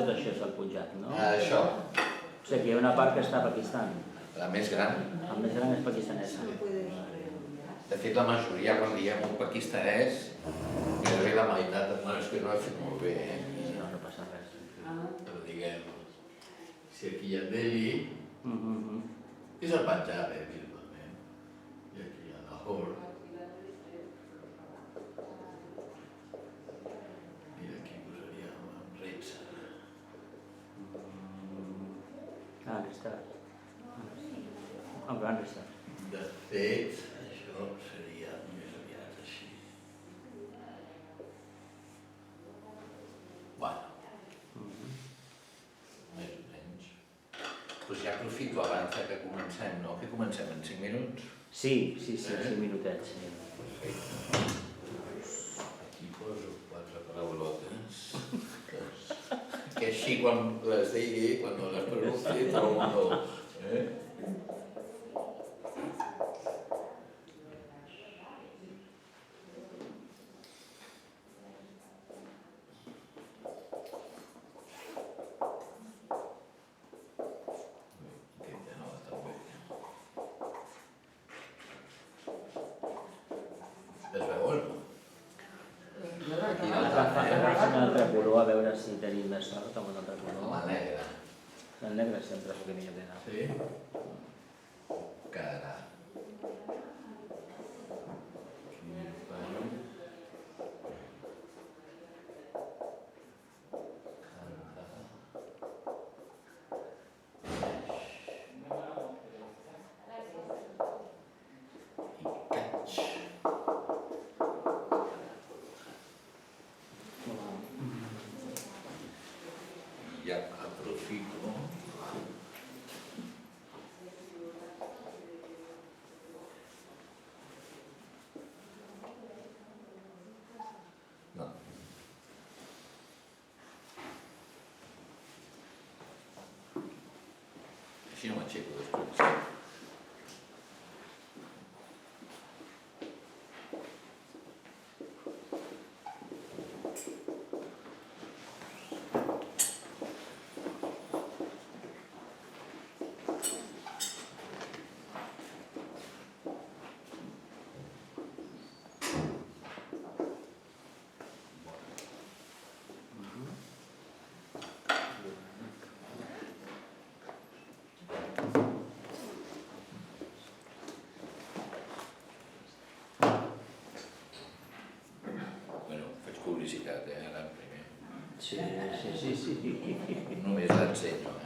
tot això és el Punjab, no? Això. O sigui que hi ha una part que està a Pakistan. La més gran. La més gran és pakistanesa. De fet, la majoria, quan diem un pakistanès, gairebé la meitat, bueno, és que no ho he fet molt bé, No, no passa res. però diguem, si aquí hi ha Delhi, és el Punjab, virtualment, i aquí hi ha Lahore, i aquí posaríem Amritsar. Amritsar. Amritsar. De fet, això seria més aviat així. Bueno, més o menys. Doncs ja aprofito abans que comencem, no? Que comencem en 5 minuts? Sí, 5 minutets. Perfecte. Aquí poso 4 paraulotes. Que així quan les digui, quan no les pronunci, tot el món. Agafa un altre color a veure si tenim més sort amb un altre color. La negra. El negre sempre és el que millor té. Sí? Cara. Ja aprofito. No. Així no m'aixeco després. Publicitat, ara en primer. Sí. Només l'ensenyo,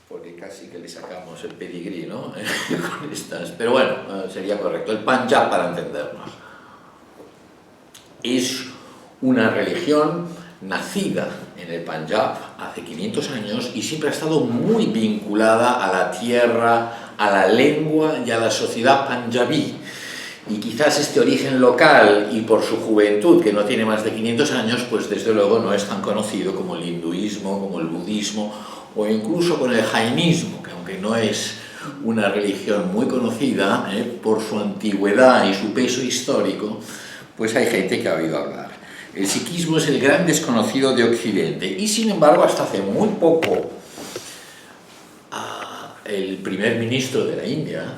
porque casi que le sacamos el pedigrí, ¿no? Con estas. Pero bueno, sería correcto. El Punjab, para entendernos, es una religión nacida en el Punjab hace 500 años y siempre ha estado muy vinculada a la tierra, a la lengua y a la sociedad panjabí. Y quizás este origen local y por su juventud, que no tiene más de 500 años, pues desde luego no es tan conocido como el hinduismo, como el budismo o incluso con el jainismo, que aunque no es una religión muy conocida, por su antigüedad y su peso histórico, pues hay gente que ha oído hablar. El sikhismo es el gran desconocido de Occidente y sin embargo hasta hace muy poco el primer ministro de la India,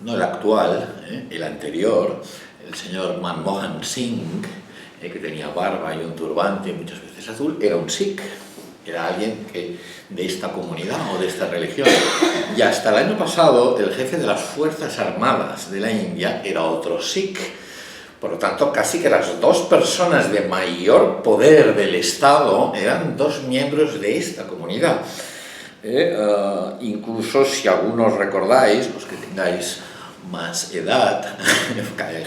no el actual, el anterior, el señor Manmohan Singh, que tenía barba y un turbante muchas veces azul, era un sikh, era alguien de esta comunidad o de esta religión. Y hasta el año pasado el jefe de las Fuerzas Armadas de la India era otro sikh. Por lo tanto, casi que las dos personas de mayor poder del Estado eran dos miembros de esta comunidad. Incluso si algunos recordáis, los que tengáis más edad, que hay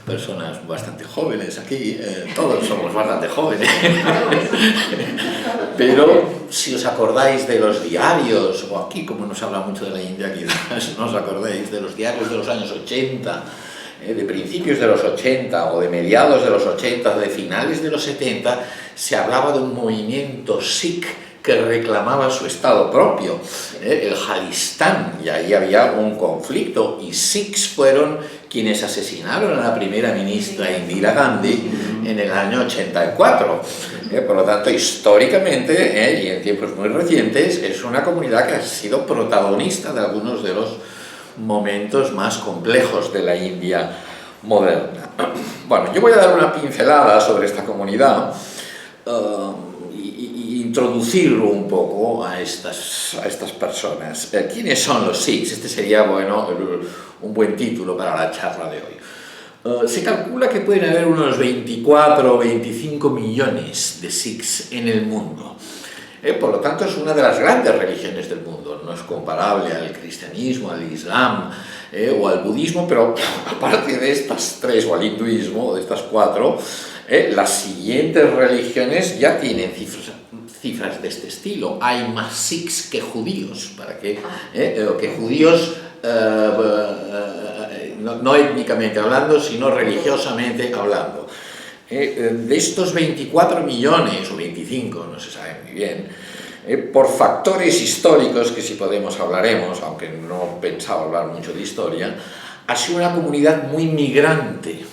personas bastante jóvenes aquí, todos somos bastante jóvenes, pero si os acordáis de los diarios, o aquí como nos habla mucho de la India, quizás no os acordéis de los diarios de los años 80, de principios de los 80 o de mediados de los 80, de finales de los 70, se hablaba de un movimiento sikh que reclamaba su estado propio, el Jalistán, y ahí había un conflicto, y sikhs fueron quienes asesinaron a la primera ministra Indira Gandhi en el año 84. Por lo tanto, históricamente, y en tiempos muy recientes, es una comunidad que ha sido protagonista de algunos de los momentos más complejos de la India moderna. Bueno, yo voy a dar una pincelada sobre esta comunidad, introducir un poco a estas personas. ¿Quiénes son los sikhs? Este sería, bueno, un buen título para la charla de hoy. Se calcula que pueden haber unos 24 o 25 millones de sikhs en el mundo. Por lo tanto, es una de las grandes religiones del mundo. No es comparable al cristianismo, al islam o al budismo, pero aparte de estas tres, o al hinduismo, o de estas cuatro, las siguientes religiones ya tienen cifras de este estilo. Hay más sikhs que judíos, que judíos no étnicamente hablando, sino religiosamente hablando. De estos 24 millones, o 25, no se sabe muy bien, por factores históricos, que si podemos hablaremos, aunque no pensaba hablar mucho de historia, ha sido una comunidad muy migrante.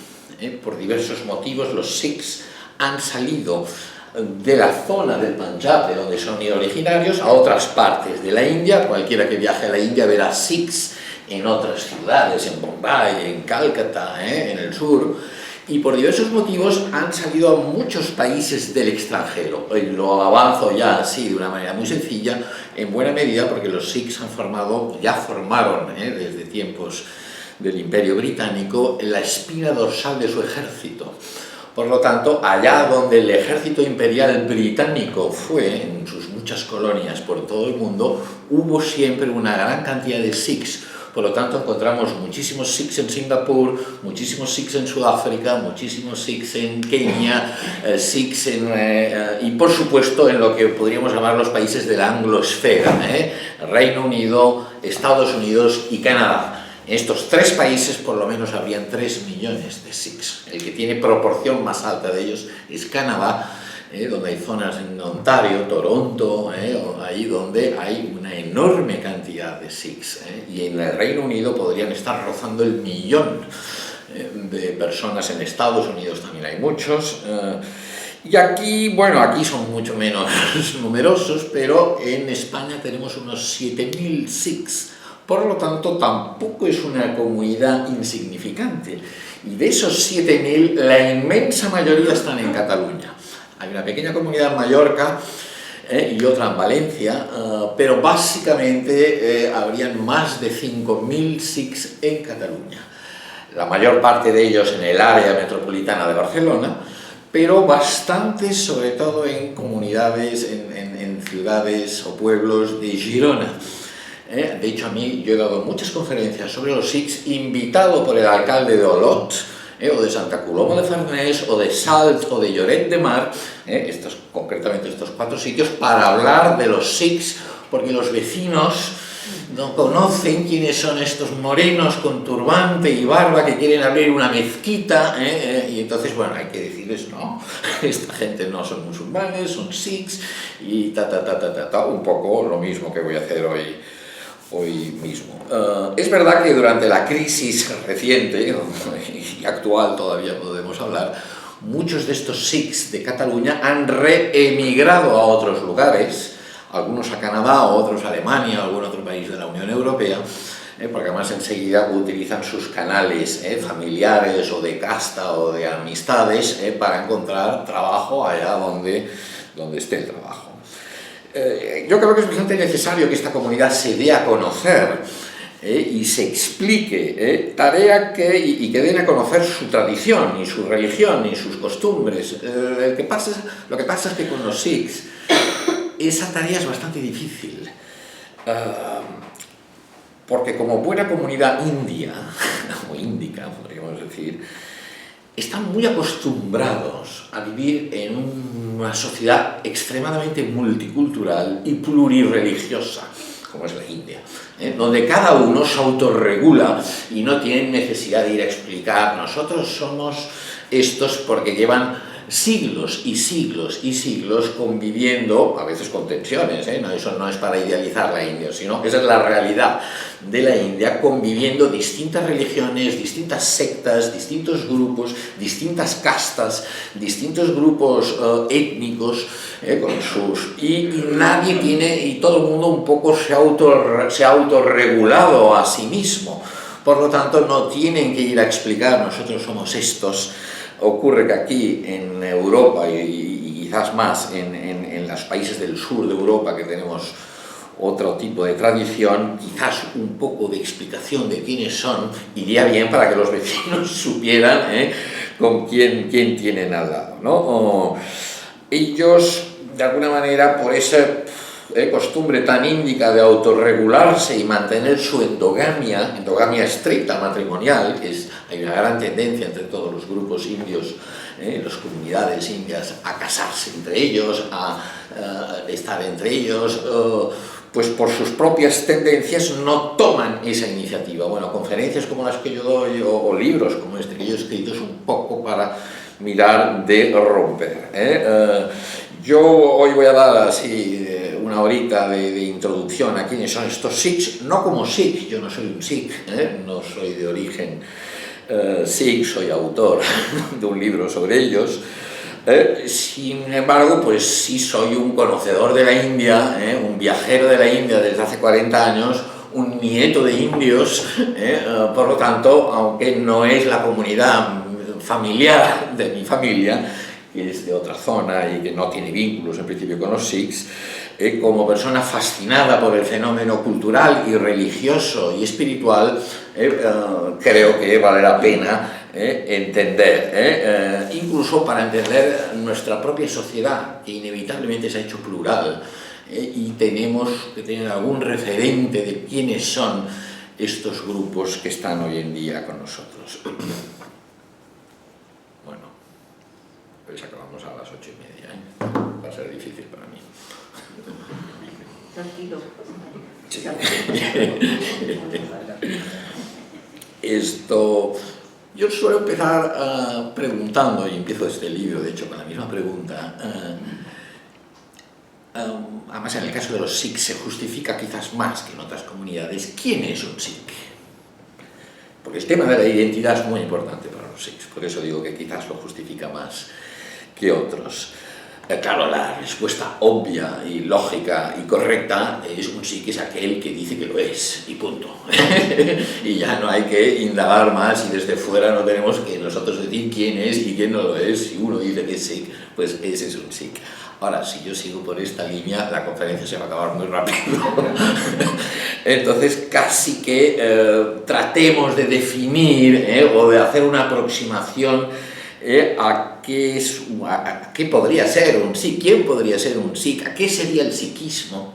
Por diversos motivos los sikhs han salido de la zona del Punjab, de donde son originarios, a otras partes de la India. Cualquiera que viaje a la India verá sikhs en otras ciudades, en Bombay, en Calcuta, en el sur, y por diversos motivos han salido a muchos países del extranjero. Lo avanzo ya así de una manera muy sencilla, en buena medida porque los sikhs formaron desde tiempos del Imperio Británico la espina dorsal de su ejército. Por lo tanto, allá donde el ejército imperial británico fue, en sus muchas colonias por todo el mundo, hubo siempre una gran cantidad de sikhs. Por lo tanto, encontramos muchísimos sikhs en Singapur, muchísimos sikhs en Sudáfrica, muchísimos sikhs en Kenia, y por supuesto en lo que podríamos llamar los países de la anglosfera, Reino Unido, Estados Unidos y Canadá. En estos tres países por lo menos habrían 3 millones de sikhs. El que tiene proporción más alta de ellos es Canadá, donde hay zonas en Ontario, Toronto, ahí donde hay una enorme cantidad de sikhs. Y en el Reino Unido podrían estar rozando el 1.000.000 de personas. En Estados Unidos también hay muchos. Y aquí, bueno, aquí son mucho menos numerosos, pero en España tenemos unos 7.000 sikhs. Por lo tanto, tampoco es una comunidad insignificante. Y de esos 7.000, la inmensa mayoría están en Cataluña. Hay una pequeña comunidad en Mallorca y otra en Valencia, pero básicamente habrían más de 5.000 sikhs en Cataluña. La mayor parte de ellos en el área metropolitana de Barcelona, pero bastantes sobre todo en comunidades, en ciudades o pueblos de Girona. De hecho, yo he dado muchas conferencias sobre los sikhs, invitado por el alcalde de Olot, o de Santa Coloma de Farners, o de Salt, o de Lloret de Mar, concretamente estos 4 sitios, para hablar de los sikhs, porque los vecinos no conocen quiénes son estos morenos con turbante y barba que quieren abrir una mezquita, y entonces, bueno, hay que decirles, no, esta gente no son musulmanes, son sikhs, y un poco lo mismo que voy a hacer hoy mismo. Es verdad que durante la crisis reciente y actual todavía podemos hablar, muchos de estos sikhs de Cataluña han reemigrado a otros lugares, algunos a Canadá, otros a Alemania, algún otro país de la Unión Europea, porque además enseguida utilizan sus canales familiares o de casta o de amistades para encontrar trabajo allá donde esté el trabajo. Yo creo que es bastante necesario que esta comunidad se dé a conocer y se explique, tarea y que den a conocer su tradición y su religión y sus costumbres. Lo que pasa es que con los Sikhs esa tarea es bastante difícil, porque como buena comunidad india, o índica, podríamos decir, están muy acostumbrados a vivir en una sociedad extremadamente multicultural y plurirreligiosa, como es la India, donde cada uno se autorregula y no tienen necesidad de ir a explicar, nosotros somos estos, porque llevan siglos y siglos y siglos conviviendo, a veces con tensiones, no, eso no es para idealizar la India, sino esa es la realidad de la India, conviviendo distintas religiones, distintas sectas, distintos grupos, distintas castas, distintos grupos étnicos, y nadie tiene, y todo el mundo un poco se ha autorregulado a sí mismo, por lo tanto no tienen que ir a explicar, nosotros somos estos. Ocurre que aquí en Europa y quizás más en los países del sur de Europa, que tenemos otro tipo de tradición, quizás un poco de explicación de quiénes son iría bien para que los vecinos supieran con quién tienen al lado, ¿no? Ellos, de alguna manera, por esa costumbre tan índica de autorregularse y mantener su endogamia estricta matrimonial, hay una gran tendencia entre todos los grupos indios, las comunidades indias, a casarse entre ellos, a estar entre ellos, pues por sus propias tendencias no toman esa iniciativa. Bueno, conferencias como las que yo doy o libros como este que yo he escrito es un poco para mirar de romper. Yo hoy voy a dar así una horita de introducción a quiénes son estos Sikhs, no como Sikh, yo no soy un Sikh, no soy de origen Sikh, soy autor de un libro sobre ellos, sin embargo, pues sí soy un conocedor de la India, un viajero de la India desde hace 40 años, un nieto de indios, por lo tanto, aunque no es la comunidad familiar de mi familia, que es de otra zona y que no tiene vínculos en principio con los Sikhs, como persona fascinada por el fenómeno cultural y religioso y espiritual, creo que vale la pena entender, incluso para entender nuestra propia sociedad, que inevitablemente se ha hecho plural, y tenemos que tener algún referente de quiénes son estos grupos que están hoy en día con nosotros. Bueno, pues acabamos a las 8:30, va a ser difícil para mí. Tranquilo. Sí. Yo suelo empezar preguntando, y empiezo este libro, de hecho, con la misma pregunta. Además, en el caso de los Sikhs se justifica quizás más que en otras comunidades. ¿Quién es un Sikh? Porque el tema de la identidad es muy importante para los Sikhs, por eso digo que quizás lo justifica más que otros. Claro, la respuesta obvia y lógica y correcta es un Sikh es aquel que dice que lo es, y punto. Y ya no hay que indagar más, y desde fuera no tenemos que nosotros decir quién es y quién no lo es. Si uno dice que es Sikh, pues ese es un Sikh. Ahora, si yo sigo por esta línea, la conferencia se va a acabar muy rápido. Entonces, casi que tratemos de definir o de hacer una aproximación a qué podría ser un Sikh, quién podría ser un Sikh, a qué sería el sikhismo.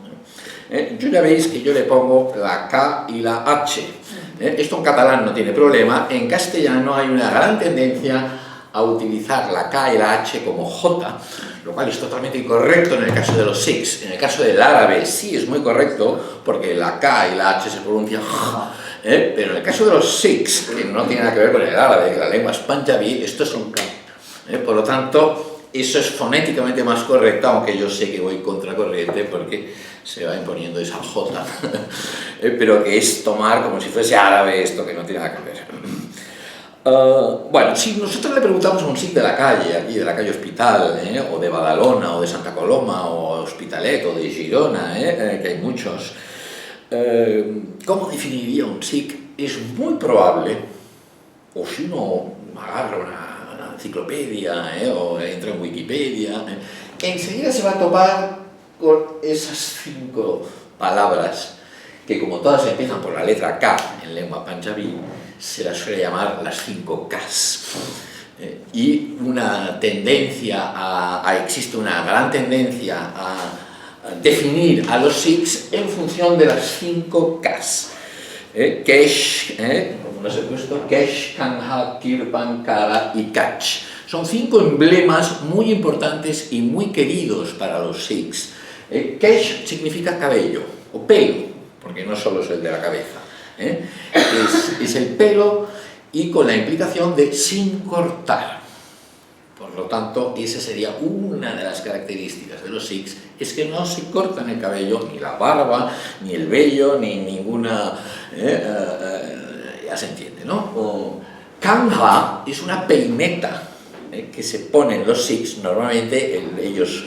Yo ya veis que yo le pongo la K y la H. Esto en catalán no tiene problema, en castellano hay una gran tendencia a utilizar la K y la H como J, lo cual es totalmente incorrecto en el caso de los Sikhs. En el caso del árabe sí es muy correcto, porque la K y la H se pronuncian J, pero en el caso de los Sikhs, que no tiene nada que ver con el árabe, que la lengua es panjabí, esto es un K. Por lo tanto, eso es fonéticamente más correcto, aunque yo sé que voy contracorriente porque se va imponiendo esa J, pero que es tomar como si fuese árabe esto, que no tiene nada que ver. Bueno, si nosotros le preguntamos a un Sikh de la calle, aquí de la calle Hospital, o de Badalona, o de Santa Coloma, o Hospitalet, o de Girona, que hay muchos, ¿Cómo definiría un Sikh? Es muy probable, o si uno agarra una enciclopedia o entra en Wikipedia, enseguida se va a topar con esas 5 palabras que, como todas empiezan por la letra K en lengua panjabí, se las suele llamar las 5 Ks. Y una tendencia existe una gran tendencia a definir a los Sikhs en función de las 5 Ks. Kesh, como nos he puesto, Kesh, Kanha, Kirpan, Kara y Kach. Son 5 emblemas muy importantes y muy queridos para los Sikhs. Kesh significa cabello o pelo, porque no solo es el de la cabeza. Es el pelo y con la implicación de sin cortar. Por lo tanto, esa sería una de las características de los Sikhs, es que no se cortan el cabello, ni la barba, ni el vello, ni ninguna... ya se entiende, ¿no? Kanha es una peineta que se ponen los Sikhs, normalmente ellos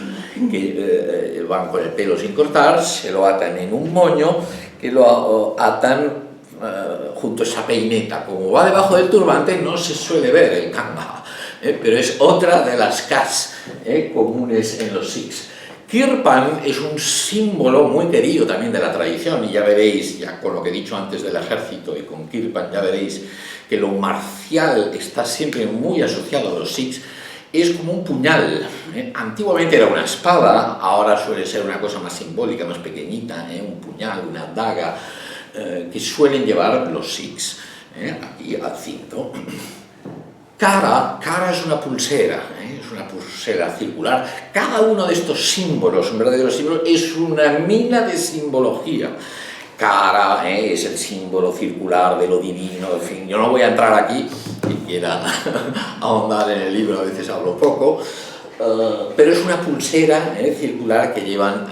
que van con el pelo sin cortar, se lo atan en un moño, que lo atan junto a esa peineta. Como va debajo del turbante, no se suele ver el Kanha. Pero es otra de las Ks comunes en los Sikhs. Kirpan es un símbolo muy querido también de la tradición, y ya veréis, ya con lo que he dicho antes del ejército y con Kirpan, ya veréis que lo marcial está siempre muy asociado a los Sikhs. Es como un puñal. Antiguamente era una espada, ahora suele ser una cosa más simbólica, más pequeñita, un puñal, una daga, que suelen llevar los Sikhs aquí al cinto. Kara es una pulsera circular. Cada uno de estos símbolos, un verdadero símbolo, es una mina de simbología. Kara es el símbolo circular de lo divino, en fin, yo no voy a entrar aquí, quisiera ahondar en el libro, a veces hablo poco, pero es una pulsera circular que llevan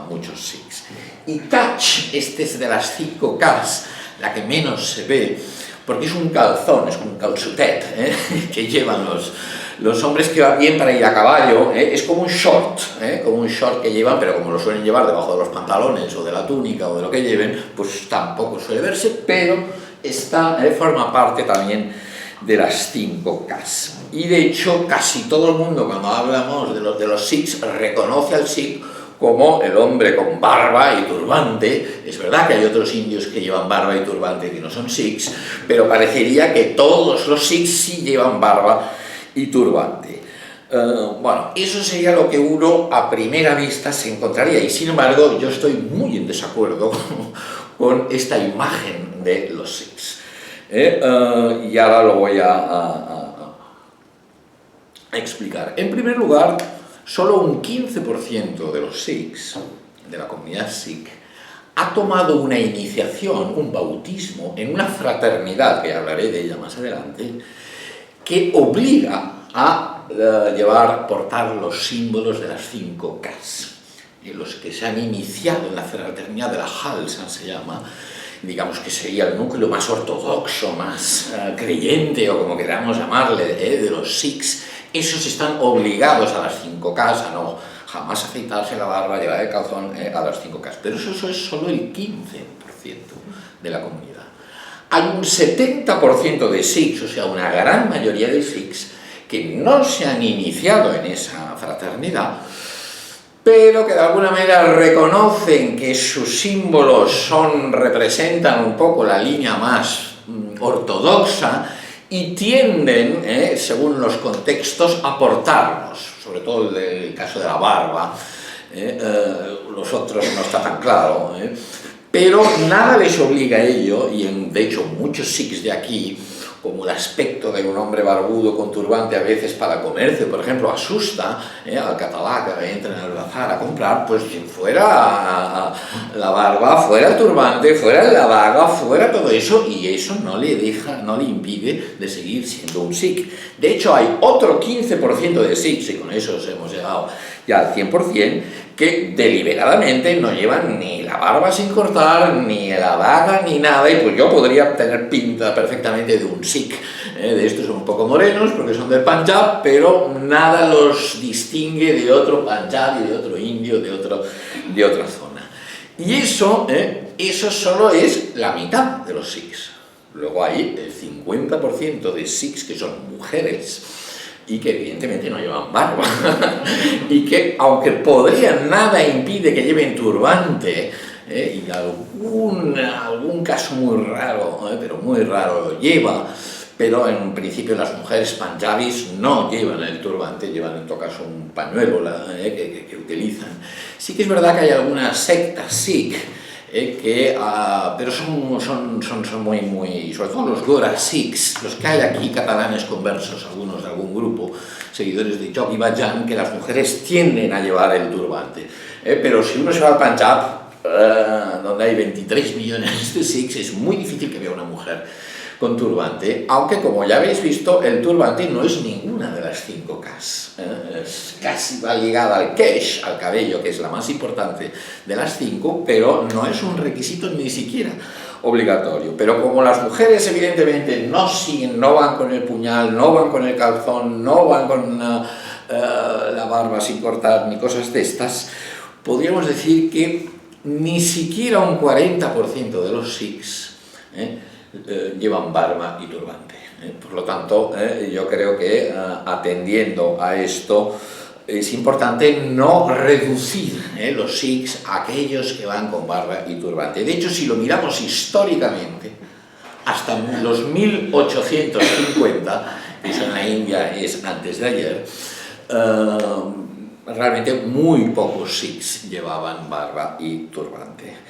muchos Sikhs. Y Kach, este es de las 5 Ks, la que menos se ve, porque es un calzón, es un calçotet que llevan los hombres, que va bien para ir a caballo, es como un short que llevan, pero como lo suelen llevar debajo de los pantalones o de la túnica o de lo que lleven, pues tampoco suele verse, pero forma parte también de las 5 Ks. Y de hecho casi todo el mundo, cuando hablamos de los Sikhs, reconoce al Sikh como el hombre con barba y turbante. Es verdad que hay otros indios que llevan barba y turbante que no son Sikhs, pero parecería que todos los Sikhs sí llevan barba y turbante. Bueno, eso sería lo que uno a primera vista se encontraría, y sin embargo yo estoy muy en desacuerdo con esta imagen de los Sikhs. Y ahora lo voy a explicar. En primer lugar, solo un 15% de los Sikhs, de la comunidad Sikh, ha tomado una iniciación, un bautismo, en una fraternidad, que hablaré de ella más adelante, que obliga a portar los símbolos de las 5 Ks. Los que se han iniciado en la fraternidad de la Khalsa, se llama, digamos que sería el núcleo más ortodoxo, más creyente, o como queramos llamarle, de los Sikhs. Esos están obligados a las 5 Ks, a no jamás afeitarse la barba, llevar el calzón a las 5 Ks. Pero eso es solo el 15% de la comunidad. Hay un 70% de Sikhs, o sea, una gran mayoría de Sikhs, que no se han iniciado en esa fraternidad, pero que de alguna manera reconocen que sus símbolos representan un poco la línea más ortodoxa, y tienden, según los contextos, a portarlos, sobre todo el caso de la barba. Los otros no está tan claro, pero nada les obliga a ello, y de hecho muchos Sikhs de aquí, como el aspecto de un hombre barbudo con turbante a veces para comercio, por ejemplo, asusta al catalán que entra en el bazar a comprar, pues si fuera la barba, fuera el turbante, fuera la daga, fuera todo eso, y eso no le impide de seguir siendo un Sikh. De hecho, hay otro 15% de Sikhs, y con eso hemos llegado ya al 100%, que deliberadamente no llevan ni la barba sin cortar, ni la daga, ni nada, y pues yo podría tener pinta perfectamente de un Sikh. De estos son un poco morenos, porque son del Punjab, pero nada los distingue de otro Punjab y de otro indio, de otra zona. Y eso eso solo es la mitad de los Sikhs. Luego hay el 50% de Sikhs que son mujeres y que evidentemente no llevan barba y que aunque podrían, nada impide que lleven turbante, y algún caso muy raro, pero muy raro lo lleva, pero en principio las mujeres panjabis no llevan el turbante, llevan en todo caso un pañuelo que utilizan. Sí que es verdad que hay algunas sectas sikh, pero son muy, sobre todo los Gora Sikhs, los que hay aquí, catalanes conversos, algunos de algún grupo, seguidores de Jogi Bhajan, que las mujeres tienden a llevar el turbante. Pero si uno se va al Punjab, donde hay 23 millones de Sikhs, es muy difícil que vea una mujer con turbante, aunque como ya habéis visto, el turbante no es ninguna de las 5 Ks. Es casi va ligada al kesh, al cabello, que es la más importante de las 5, pero no es un requisito ni siquiera obligatorio. Pero como las mujeres evidentemente no van con el puñal, no van con el calzón, no van con la barba sin cortar ni cosas de estas, podríamos decir que ni siquiera un 40% de los Sikhs llevan barba y turbante. Por lo tanto, yo creo que atendiendo a esto es importante no reducir los Sikhs a aquellos que van con barba y turbante. De hecho, si lo miramos históricamente, hasta los 1850, eso en la India es antes de ayer, realmente muy pocos Sikhs llevaban barba y turbante.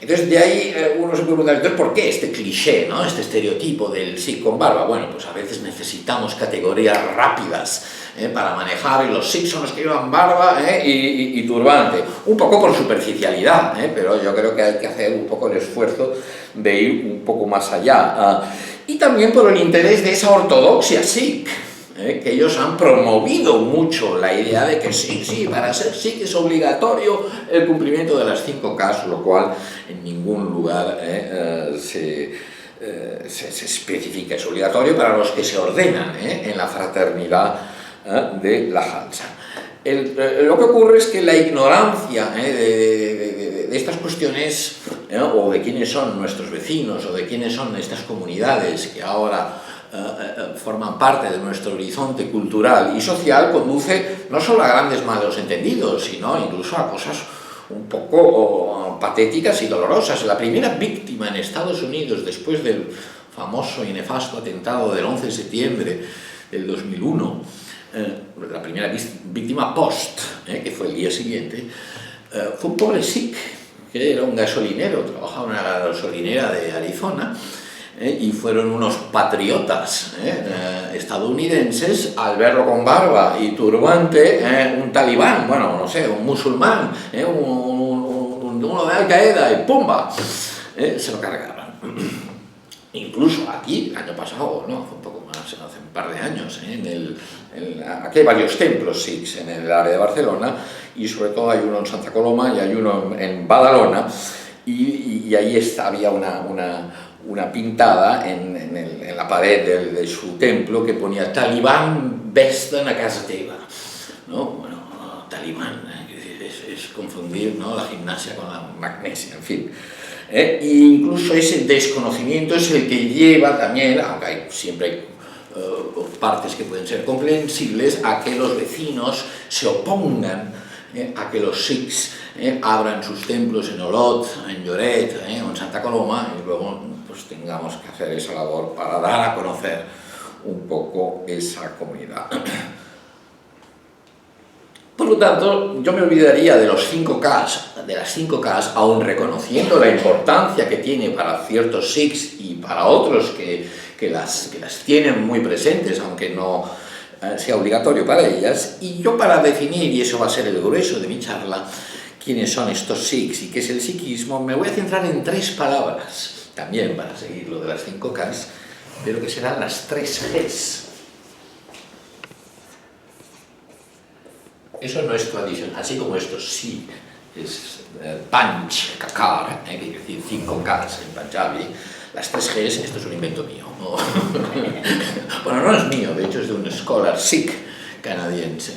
Entonces, de ahí uno se puede preguntar, entonces, ¿por qué este cliché, ¿no? Este estereotipo del Sikh con barba? Bueno, pues a veces necesitamos categorías rápidas para manejar, y los Sikhs son los que llevan barba y turbante, un poco por superficialidad, pero yo creo que hay que hacer un poco el esfuerzo de ir un poco más allá, y también por el interés de esa ortodoxia Sikh, que ellos han promovido mucho la idea de que sí, para ser Sikh es obligatorio el cumplimiento de las 5 Ks, lo cual en ningún lugar se especifica. Es obligatorio para los que se ordenan en la fraternidad de la Khalsa. Lo que ocurre es que la ignorancia de estas cuestiones, o de quiénes son nuestros vecinos, o de quiénes son estas comunidades que ahora forman parte de nuestro horizonte cultural y social, conduce no solo a grandes malos entendidos, sino incluso a cosas un poco patéticas y dolorosas. La primera víctima en Estados Unidos, después del famoso y nefasto atentado del 11 de septiembre del 2001, la primera víctima que fue el día siguiente, fue un pobre Sikh, que era un gasolinero, trabajaba en una gasolinera de Arizona, y fueron unos patriotas estadounidenses, al verlo con barba y turbante, un talibán, bueno, no sé, un musulmán, uno de Al-Qaeda, y ¡pumba!, se lo cargaron. Incluso aquí, el año pasado, no, fue un poco más, hace un par de años, aquí hay varios templos Sikhs en el área de Barcelona, y sobre todo hay uno en Santa Coloma y hay uno en Badalona, y ahí había una pintada en la pared de su templo que ponía «Talibán vés-te'n a casa teva», ¿no? Bueno, talibán, es confundir, ¿no?, la gimnasia con la magnesia, en fin. E incluso ese desconocimiento es el que lleva también, aunque siempre hay partes que pueden ser comprensibles, a que los vecinos se opongan a que los Sikhs abran sus templos en Olot, en Lloret o en Santa Coloma, y luego pues tengamos que hacer esa labor para dar a conocer un poco esa comunidad. Por lo tanto, yo me olvidaría de las 5 Ks, aun reconociendo la importancia que tiene para ciertos Sikhs y para otros que las tienen muy presentes, aunque no sea obligatorio para ellas. Y yo, para definir, y eso va a ser el grueso de mi charla, quiénes son estos Sikhs y qué es el sikhismo, me voy a centrar en 3 palabras, también para seguir lo de las 5 Ks, pero que serán las 3 Gs. Eso no es tradición, así como esto sí es Panch Kakar, que quiere decir 5 Ks en Punjabi. Las 3 Gs, esto es un invento mío. ¿No? Bueno, no es mío, de hecho es de un scholar Sikh canadiense,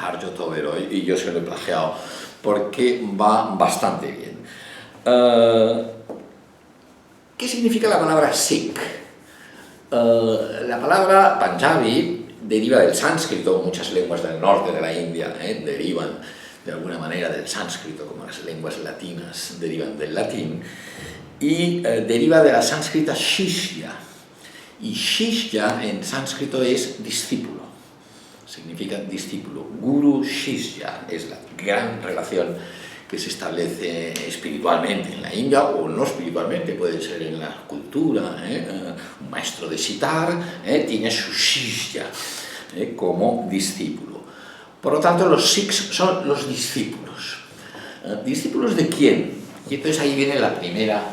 Harjot Oberoi, y yo se lo he plagiado porque va bastante bien. ¿Qué significa la palabra Sikh? La palabra Punjabi deriva del sánscrito. Muchas lenguas del norte de la India derivan de alguna manera del sánscrito, como las lenguas latinas derivan del latín, y deriva de la sánscrita Shishya. Y Shishya en sánscrito es discípulo, significa discípulo. Guru Shishya es la gran relación que se establece espiritualmente en la India, o no espiritualmente, puede ser en la cultura. Un maestro de sitar tiene su Shishya como discípulo. Por lo tanto, los Sikhs son los discípulos. ¿Discípulos de quién? Y entonces ahí viene la primera,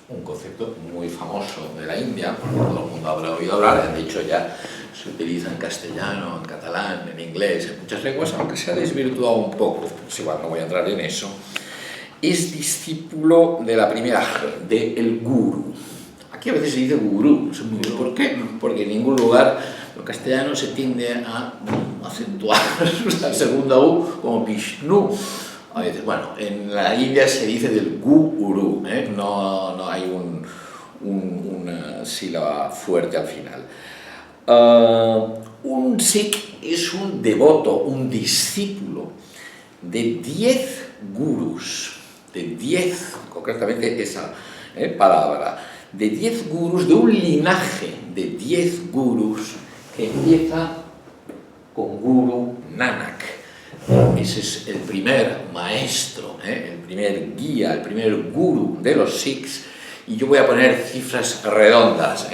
un concepto muy famoso de la India, porque todo el mundo habrá oído hablar, de hecho ya se utiliza en castellano, en catalán, en inglés, en muchas lenguas, aunque se ha desvirtuado un poco, pues igual no voy a entrar en eso. Es discípulo de la primera, del guru. Aquí a veces se dice gurú, no sé muy bien por qué, porque en ningún lugar en castellano se tiende a acentuar la segunda U como Vishnu. A veces, bueno, en la India se dice del guru, no hay una sílaba fuerte al final. Un Sikh es un devoto, un discípulo de 10 gurús, de 10, concretamente esa palabra, de 10 gurús, de un linaje de 10 gurús que empieza con Guru Nanak. Ese es el primer maestro, el primer guía, el primer gurú de los Sikhs, y yo voy a poner cifras redondas.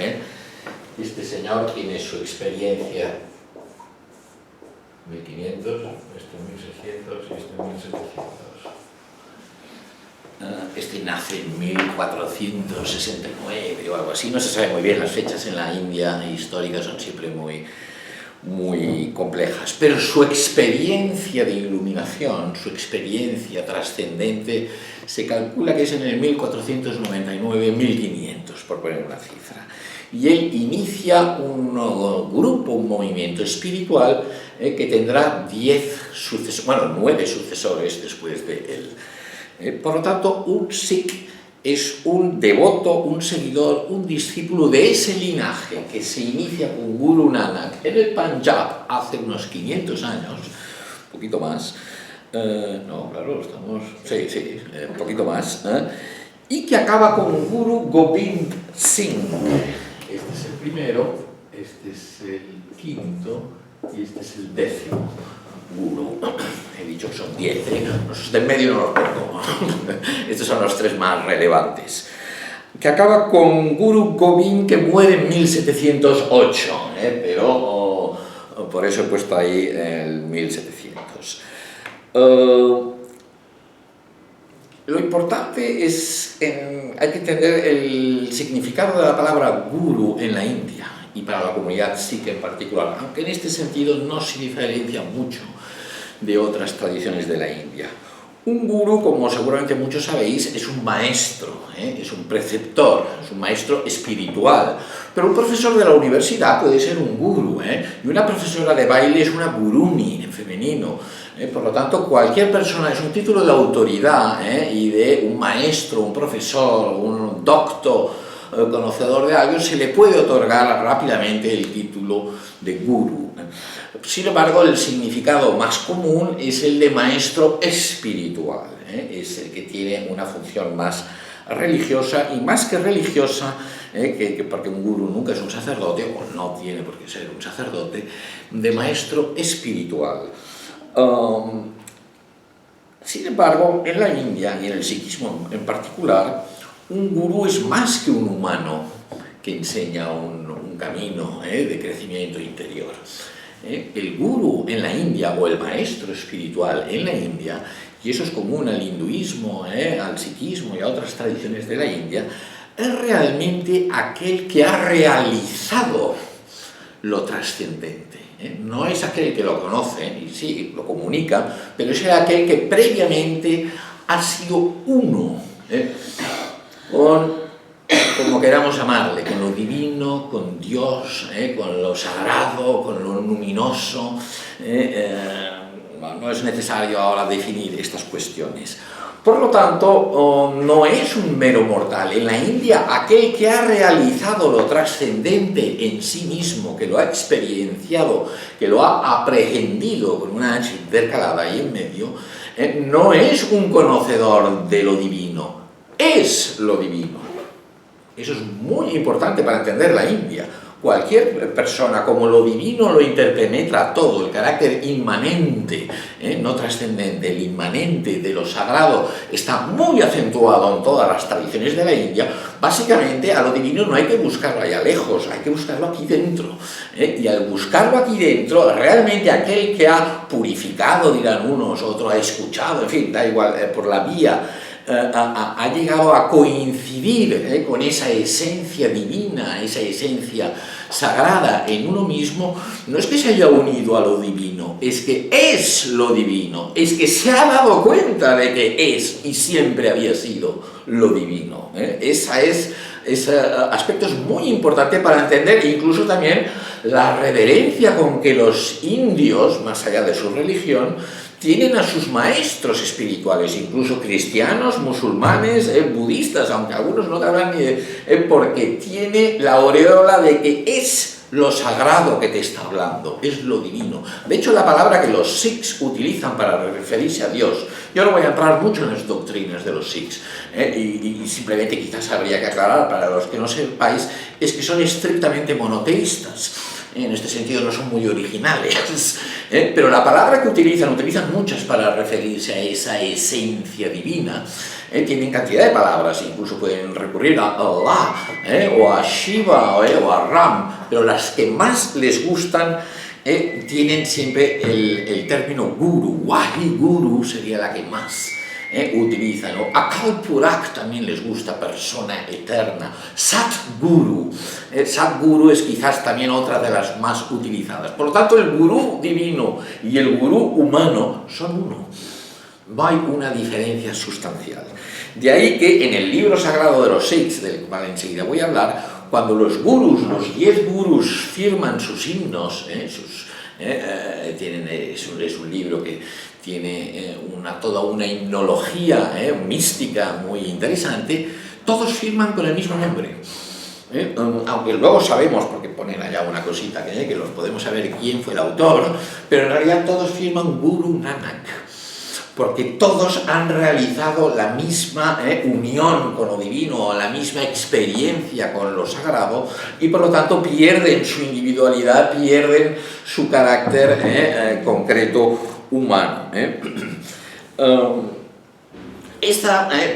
Este señor tiene su experiencia 1500, este 1600 y este 1700. Este nace en 1469 o algo así, no se sabe muy bien, las fechas en la India históricas son siempre muy complejas, pero su experiencia de iluminación, su experiencia trascendente, se calcula que es en el 1499-1500, por poner una cifra. Y él inicia un grupo, un movimiento espiritual que tendrá 9 sucesores después de él. Por lo tanto, un Sikh es un devoto, un seguidor, un discípulo de ese linaje que se inicia con Guru Nanak en el Punjab hace unos 500 años, un poquito más. No, claro, estamos... Sí, un poquito más. Y que acaba con Guru Gobind Singh. Este es el primero, este es el quinto y este es el 10º. Guru. He dicho que son 10, los de en medio no los pongo. Estos son los 3 más relevantes. Que acaba con Guru Gobind, que muere en 1708, pero por eso he puesto ahí el 1700. Lo importante es, hay que entender el significado de la palabra guru en la India y para la comunidad sikh en particular, aunque en este sentido no se diferencia mucho de otras tradiciones de la India. Un guru, como seguramente muchos sabéis, es un maestro, es un preceptor, es un maestro espiritual. Pero un profesor de la universidad puede ser un guru, y una profesora de baile es una guruni en femenino. Por lo tanto, cualquier persona es un título de autoridad y de un maestro, un profesor, un doctor, conocedor de algo, se le puede otorgar rápidamente el título de guru. Sin embargo, el significado más común es el de maestro espiritual, es el que tiene una función más religiosa, y más que religiosa, porque un gurú nunca es un sacerdote, o no tiene por qué ser un sacerdote, de maestro espiritual. Sin embargo, en la India y en el sikhismo en particular, un gurú es más que un humano que enseña un camino de crecimiento interior. El gurú en la India, o el maestro espiritual en la India, y eso es común al hinduismo, al sikhismo y a otras tradiciones de la India, es realmente aquel que ha realizado lo trascendente. No es aquel que lo conoce, y sí, lo comunica, pero es aquel que previamente ha sido uno con, como queramos llamarle, con lo divino, con Dios, con lo sagrado, con lo luminoso, no es necesario ahora definir estas cuestiones. Por lo tanto, no es un mero mortal. En la India, aquel que ha realizado lo trascendente en sí mismo, que lo ha experienciado, que lo ha aprehendido con una H intercalada ahí en medio, no es un conocedor de lo divino, es lo divino. Eso es muy importante para entender la India. Cualquier persona, como lo divino lo interpenetra todo, el carácter inmanente, no trascendente, el inmanente de lo sagrado está muy acentuado en todas las tradiciones de la India. Básicamente a lo divino no hay que buscarlo allá lejos, hay que buscarlo aquí dentro. Y al buscarlo aquí dentro, realmente aquel que ha purificado, dirán unos, otro ha escuchado, en fin, da igual, por la vía, ha llegado a coincidir con esa esencia divina, esa esencia sagrada en uno mismo, no es que se haya unido a lo divino, es que es lo divino, es que se ha dado cuenta de que es y siempre había sido lo divino. Ese aspecto es muy importante para entender incluso también la reverencia con que los indios, más allá de su religión, tienen a sus maestros espirituales, incluso cristianos, musulmanes, budistas, aunque algunos no te hablan ni de... porque tiene la aureola de que es lo sagrado que te está hablando, es lo divino. De hecho, la palabra que los Sikhs utilizan para referirse a Dios, yo no voy a entrar mucho en las doctrinas de los Sikhs, y simplemente quizás habría que aclarar para los que no sepáis, es que son estrictamente monoteístas. En este sentido no son muy originales, pero la palabra que utilizan muchas para referirse a esa esencia divina. Tienen cantidad de palabras, incluso pueden recurrir a Allah, o a Shiva, o a Ram, pero las que más les gustan tienen siempre el término guru. Wahiguru sería la que más utilizan, ¿no? Akal Purak también les gusta, persona eterna. Satguru, Satguru es quizás también otra de las más utilizadas. Por lo tanto, el gurú divino y el gurú humano son uno. No hay una diferencia sustancial. De ahí que en el libro sagrado de los Sikhs, del cual enseguida voy a hablar, cuando los gurús, los 10 gurús, firman sus himnos, es un libro que tiene toda una himnología mística muy interesante, todos firman con el mismo nombre. Aunque luego sabemos, porque ponen allá una cosita que los podemos saber quién fue el autor, pero en realidad todos firman Guru Nanak, porque todos han realizado la misma unión con lo divino, la misma experiencia con lo sagrado, y por lo tanto pierden su individualidad, pierden su carácter concreto humano.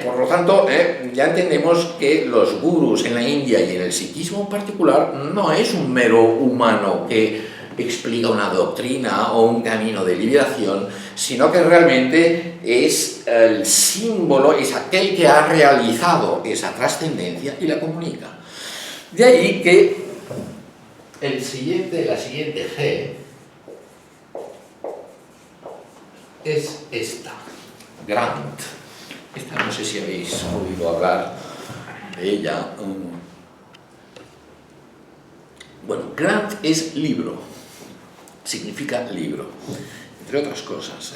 Por lo tanto, ya entendemos que los gurús en la India y en el sikhismo en particular no es un mero humano que explica una doctrina o un camino de liberación, sino que realmente es el símbolo, es aquel que ha realizado esa trascendencia y la comunica. De ahí que la siguiente G es esta, Grant. Esta no sé si habéis oído hablar de ella. Bueno, Grant es libro, significa libro, entre otras cosas.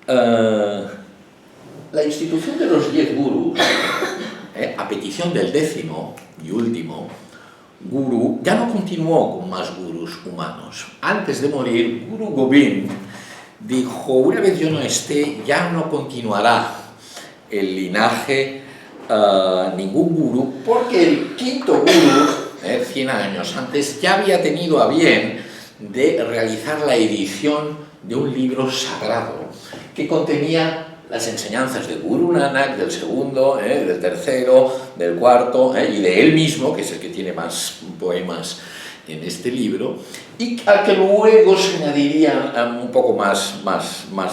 La institución de los 10 gurús, a petición del 10º y último gurú, ya no continuó con más gurús humanos. Antes de morir, Guru Gobind dijo: una vez yo no esté, ya no continuará el linaje ningún gurú, porque el 5.º gurú, 100 años antes, ya había tenido a bien de realizar la edición de un libro sagrado que contenía las enseñanzas de Guru Nanak, del segundo, del tercero, del cuarto, y de él mismo, que es el que tiene más poemas en este libro, y al que luego se añadiría un poco más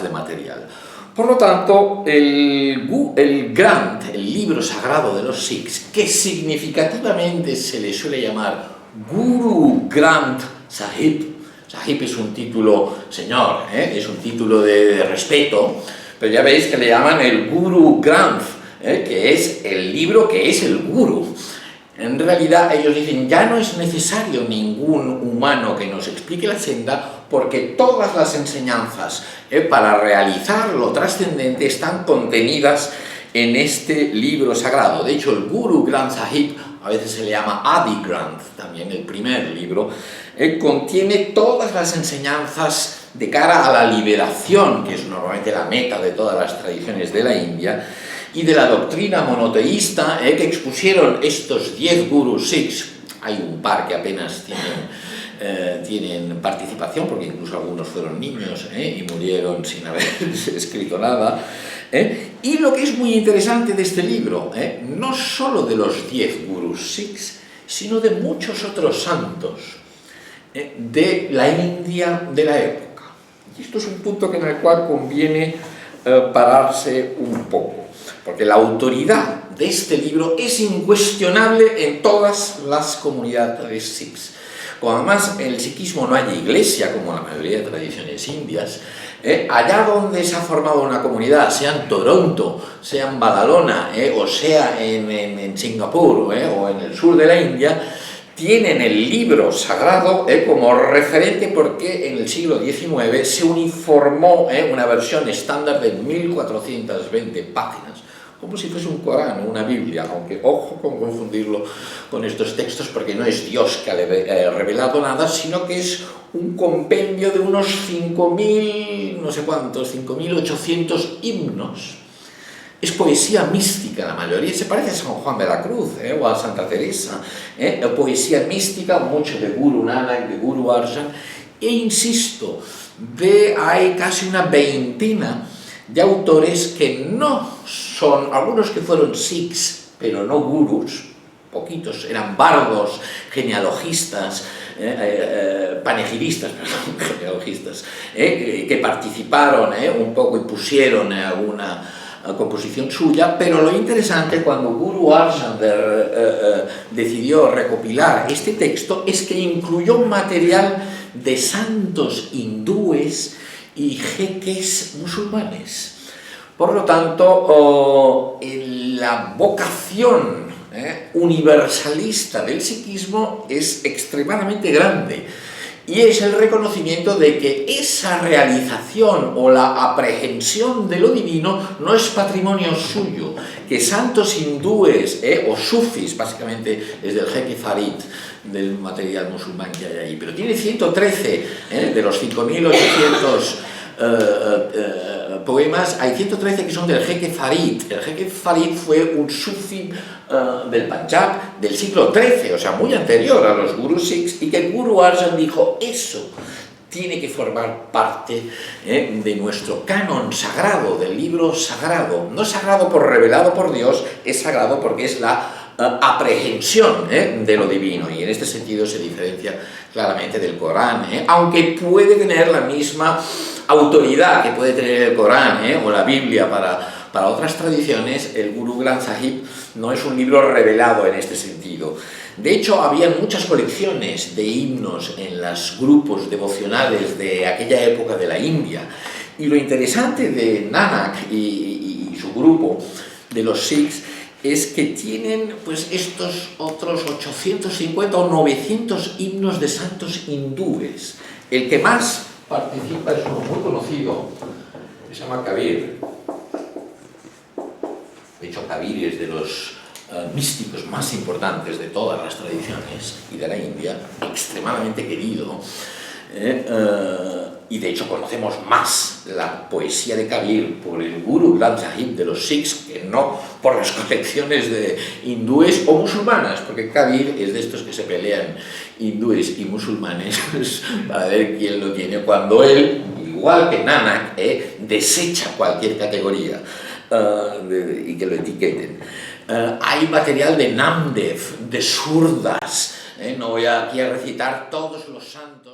de material. Por lo tanto, el Granth, el libro sagrado de los Sikhs, que significativamente se le suele llamar Guru Granth Sahib. Sahib es un título, señor, es un título de respeto, pero ya veis que le llaman el Guru Granth, que es el libro que es el Guru. En realidad ellos dicen, ya no es necesario ningún humano que nos explique la senda, porque todas las enseñanzas para realizar lo trascendente están contenidas en este libro sagrado. De hecho, el Guru Granth Sahib, a veces se le llama Adi Granth, también el primer libro, contiene todas las enseñanzas de cara a la liberación, que es normalmente la meta de todas las tradiciones de la India, y de la doctrina monoteísta que expusieron estos 10 gurus sikhs. Hay un par que apenas tienen participación, porque incluso algunos fueron niños y murieron sin haber escrito nada. Y lo que es muy interesante de este libro, no solo de los 10 gurus sikhs, sino de muchos otros santos de la India de la época. Y esto es un punto en el cual conviene pararse un poco, porque la autoridad de este libro es incuestionable en todas las comunidades sikhs. Como además en el sikhismo no hay iglesia, como la mayoría de tradiciones indias, allá donde se ha formado una comunidad, sea en Toronto, sea en Badalona, o sea en Singapur, o en el sur de la India, tienen el libro sagrado como referente, porque en el siglo XIX se uniformó una versión estándar de 1420 páginas, como si fuese un Corán o una Biblia, aunque ojo con confundirlo con estos textos, porque no es Dios que ha revelado nada, sino que es un compendio de unos 5.000, no sé cuántos, 5.800 himnos. Es poesía mística, la mayoría se parece a San Juan de la Cruz o a Santa Teresa, poesía mística, mucho de Guru Nanak, de Guru Arjan, e insisto, hay casi una veintena de autores que no son, algunos que fueron sikhs, pero no gurus, poquitos, eran bardos, genealogistas, panegiristas, perdón, genealogistas, que participaron un poco y pusieron alguna composición suya, pero lo interesante cuando Guru Arjan decidió recopilar este texto es que incluyó material de santos hindúes y jeques musulmanes. Por lo tanto, la vocación universalista del sikhismo es extremadamente grande, y es el reconocimiento de que esa realización o la aprehensión de lo divino no es patrimonio suyo, que santos hindúes o sufis, básicamente es del jeque Farid, del material musulmán que hay ahí, pero tiene 113 de los 5.800 poemas, hay 113 que son del jeque Farid. El jeque Farid fue un sufi del Punjab del siglo XIII, o sea, muy anterior a los gurus sikhs, y que el Guru Arjan dijo, eso tiene que formar parte de nuestro canon sagrado, del libro sagrado, no sagrado por revelado por Dios, es sagrado porque es la aprehensión de lo divino, y en este sentido se diferencia claramente del Corán, aunque puede tener la misma autoridad que puede tener el Corán o la Biblia para otras tradiciones. El Guru Granth Sahib no es un libro revelado en este sentido. De hecho, había muchas colecciones de himnos en los grupos devocionales de aquella época de la India, y lo interesante de Nanak y su grupo de los Sikhs es que tienen pues estos otros 850 o 900 himnos de santos hindúes. El que más participa es uno muy conocido, que se llama Kabir. De hecho, Kabir es de los místicos más importantes de todas las tradiciones y de la India, extremadamente querido. Y de hecho conocemos más la poesía de Kabir por el Guru Granth Sahib de los Sikhs que no por las colecciones de hindúes o musulmanas, porque Kabir es de estos que se pelean hindúes y musulmanes para ver quién lo tiene, cuando él, igual que Nanak, desecha cualquier categoría y que lo etiqueten. Hay material de Namdev, de Surdas, no voy aquí a recitar todos los santos